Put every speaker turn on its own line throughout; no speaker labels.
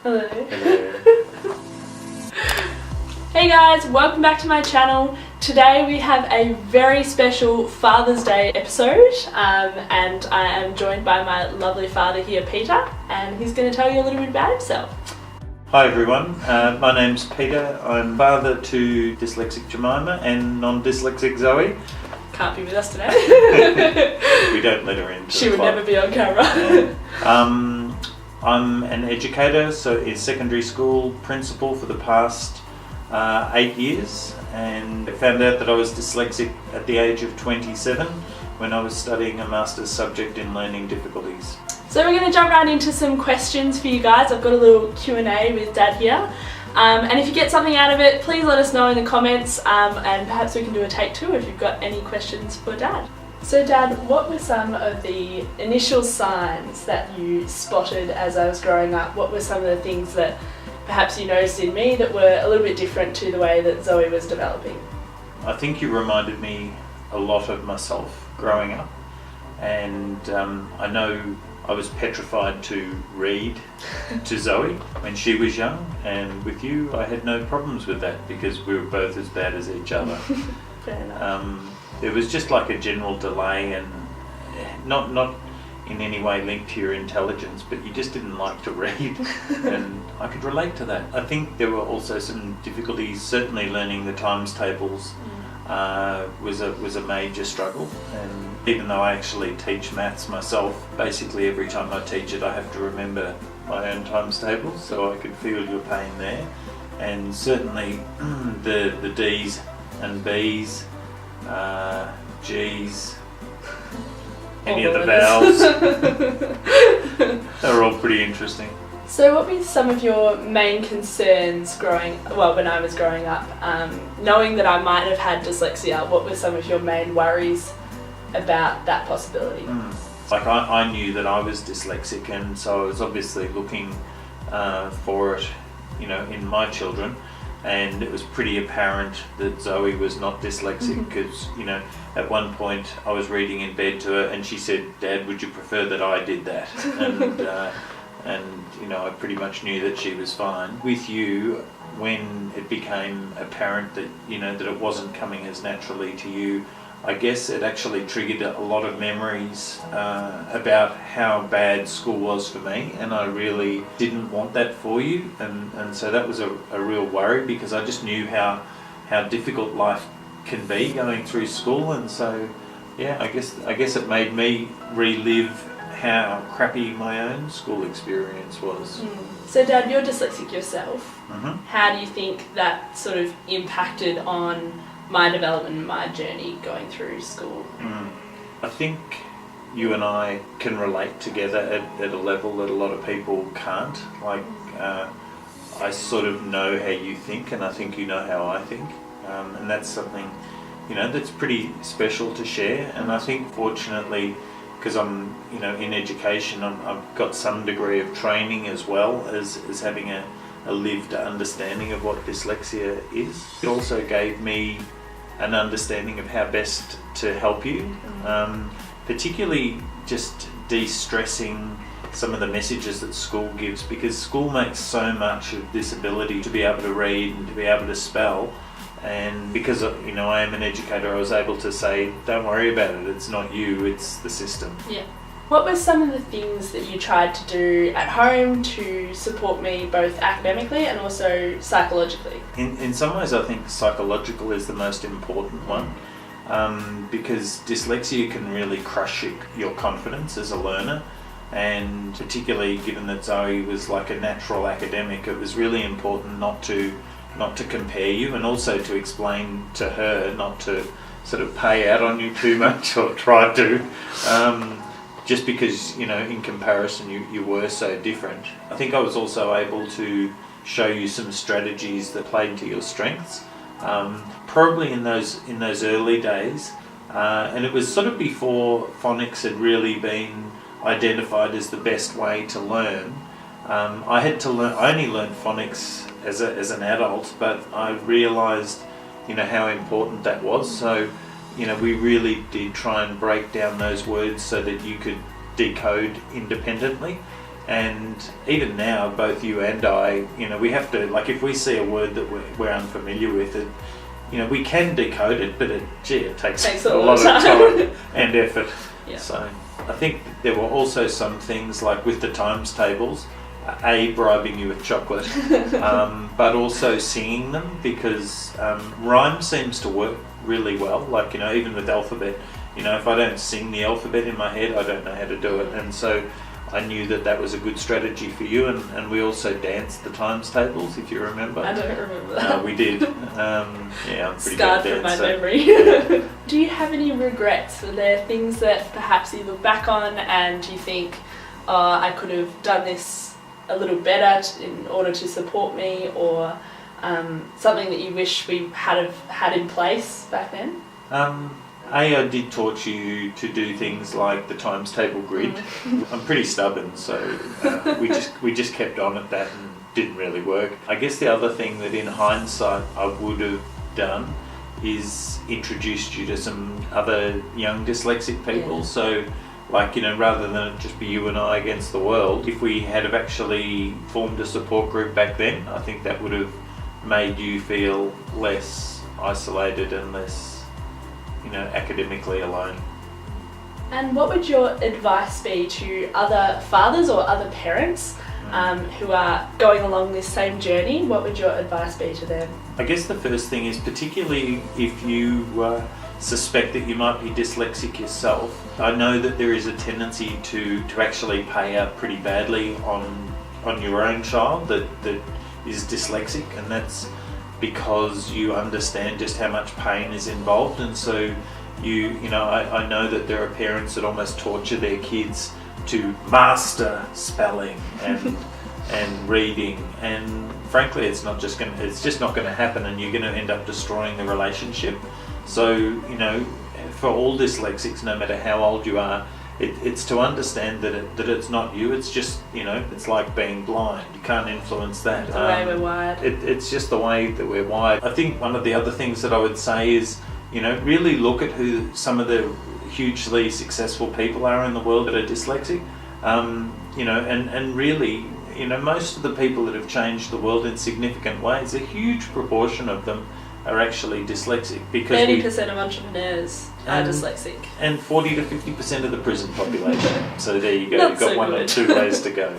Hello.
Hello.
Hey guys, welcome back to my channel. Today we have a very special Father's Day episode and I am joined by my lovely father here, Peter, and he's going to tell you a little bit about himself.
Hi everyone, my name's Peter. I'm father to dyslexic Jemima and non-dyslexic Zoe.
Can't be with us today.
We don't let her in.
She would never be on camera.
I'm an educator, so in secondary school principal for the past 8 years, and I found out that I was dyslexic at the age of 27 when I was studying a master's subject in learning difficulties.
So we're going to jump right into some questions for you guys. I've got a little Q&A with Dad here. And if you get something out of it, please let us know in the comments and perhaps we can do a take two if you've got any questions for Dad. So Dad, what were some of the initial signs that you spotted as I was growing up? What were some of the things that perhaps you noticed in me that were a little bit different to the way that Zoe was developing?
I think you reminded me a lot of myself growing up, and I know I was petrified to read to Zoe when she was young, and with you I had no problems with that because we were both as bad as each other.
Fair enough.
It was just like a general delay, and not in any way linked to your intelligence, but you just didn't like to read, and I could relate to that. I think there were also some difficulties. Certainly learning the times tables was a major struggle, and even though I actually teach maths myself, basically every time I teach it I have to remember my own times tables, so I could feel your pain there. And certainly the D's and B's, G's, any of the vowels, they were all pretty interesting.
So what were some of your main concerns when I was growing up? Knowing that I might have had dyslexia, what were some of your main worries about that possibility?
Like I knew that I was dyslexic, and so I was obviously looking for it, in my children, and it was pretty apparent that Zoe was not dyslexic because, at one point I was reading in bed to her and she said, "Dad, would you prefer that I did that?" And I pretty much knew that she was fine. With you, when it became apparent that that it wasn't coming as naturally to you, I guess it actually triggered a lot of memories about how bad school was for me, and I really didn't want that for you, and so that was a real worry because I just knew how difficult life can be going through school, and so yeah, I guess it made me relive how crappy my own school experience was.
So Dad, you're dyslexic yourself.
Mm-hmm.
How do you think that sort of impacted on my development and my journey going through school?
I think you and I can relate together at a level that a lot of people can't. Like, I sort of know how you think, and I think you know how I think, and that's something that's pretty special to share. And I think fortunately, because I'm in education, I've got some degree of training as well as having a lived understanding of what dyslexia is. It also gave me an understanding of how best to help you, particularly just de-stressing some of the messages that school gives, because school makes so much of this ability to be able to read and to be able to spell, and because I am an educator, I was able to say, don't worry about it, it's not you, it's the system.
Yeah. What were some of the things that you tried to do at home to support me both academically and also psychologically?
In some ways I think psychological is the most important one, because dyslexia can really crush your confidence as a learner, and particularly given that Zoe was like a natural academic, it was really important not to compare you, and also to explain to her not to sort of pay out on you too much or try to. Just because, in comparison you were so different. I think I was also able to show you some strategies that played to your strengths, probably in those early days, and it was sort of before phonics had really been identified as the best way to learn. I only learned phonics as an adult, but I realised how important that was. So we really did try and break down those words so that you could decode independently. And even now, both you and I, we have to, like, if we see a word that we're unfamiliar with, it, we can decode it, but it takes a lot of time and effort.
Yeah.
So I think there were also some things like with the times tables, bribing you with chocolate, but also singing them, because rhyme seems to work really well. Like, even with alphabet, if I don't sing the alphabet in my head, I don't know how to do it. And so I knew that was a good strategy for you, and we also danced the times tables, if you remember.
I don't remember that.
We did. I'm pretty
scarred
bad
from my
dancer.
memory. Do you have any regrets? Are there things that perhaps you look back on and you think, I could have done this a little better in order to support me, or something that you wish we had in place back then?
I did taught you to do things like the times table grid. I'm pretty stubborn, so we just kept on at that and didn't really work. I guess the other thing that in hindsight I would have done is introduced you to some other young dyslexic people.
Yeah.
So, like, rather than it just be you and I against the world, if we had have actually formed a support group back then, I think that would have made you feel less isolated and less academically alone.
And what would your advice be to other fathers or other parents who are going along this same journey? What would your advice be to them?
I guess the first thing is, particularly if you suspect that you might be dyslexic yourself, I know that there is a tendency to actually pay out pretty badly on your own child that is dyslexic, and that's because you understand just how much pain is involved. And so I know that there are parents that almost torture their kids to master spelling and reading, and frankly it's just not going to happen, and you're going to end up destroying the relationship. So for all dyslexics, no matter how old you are, it's to understand that it's not you. It's just it's like being blind. You can't influence that.
The way we're wired.
It's just the way that we're wired. I think one of the other things that I would say is really look at who some of the hugely successful people are in the world that are dyslexic. And really most of the people that have changed the world in significant ways, a huge proportion of them are actually dyslexic, because
30% of entrepreneurs are dyslexic.
And 40 to 50% of the prison population. So there you go,
Not
you've got
so
one
good.
or two ways to go.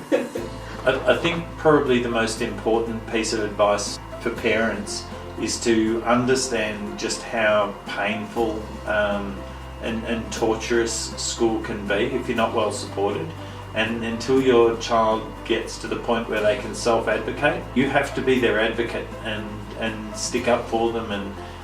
I think probably the most important piece of advice for parents is to understand just how painful and torturous school can be if you're not well supported. And until your child gets to the point where they can self-advocate, you have to be their advocate and stick up for them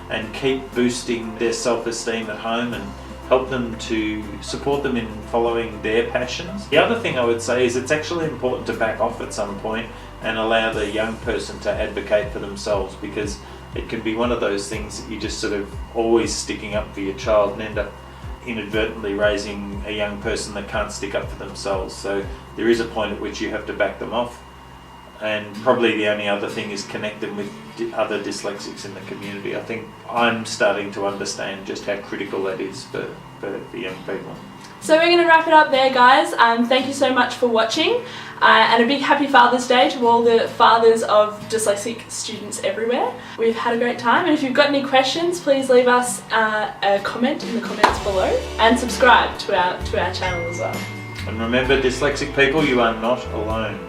and keep boosting their self-esteem at home and help them to support them in following their passions. The other thing I would say is it's actually important to back off at some point and allow the young person to advocate for themselves, because it can be one of those things that you just sort of always sticking up for your child and end up inadvertently raising a young person that can't stick up for themselves. So there is a point at which you have to back them off. And probably the only other thing is connect them with other dyslexics in the community. I think I'm starting to understand just how critical that is for young people.
So we're going to wrap it up there, guys. Thank you so much for watching, and a big happy Father's Day to all the fathers of dyslexic students everywhere. We've had a great time, and if you've got any questions, please leave us a comment in the comments below, and subscribe to our channel as well.
And remember, dyslexic people, you are not alone.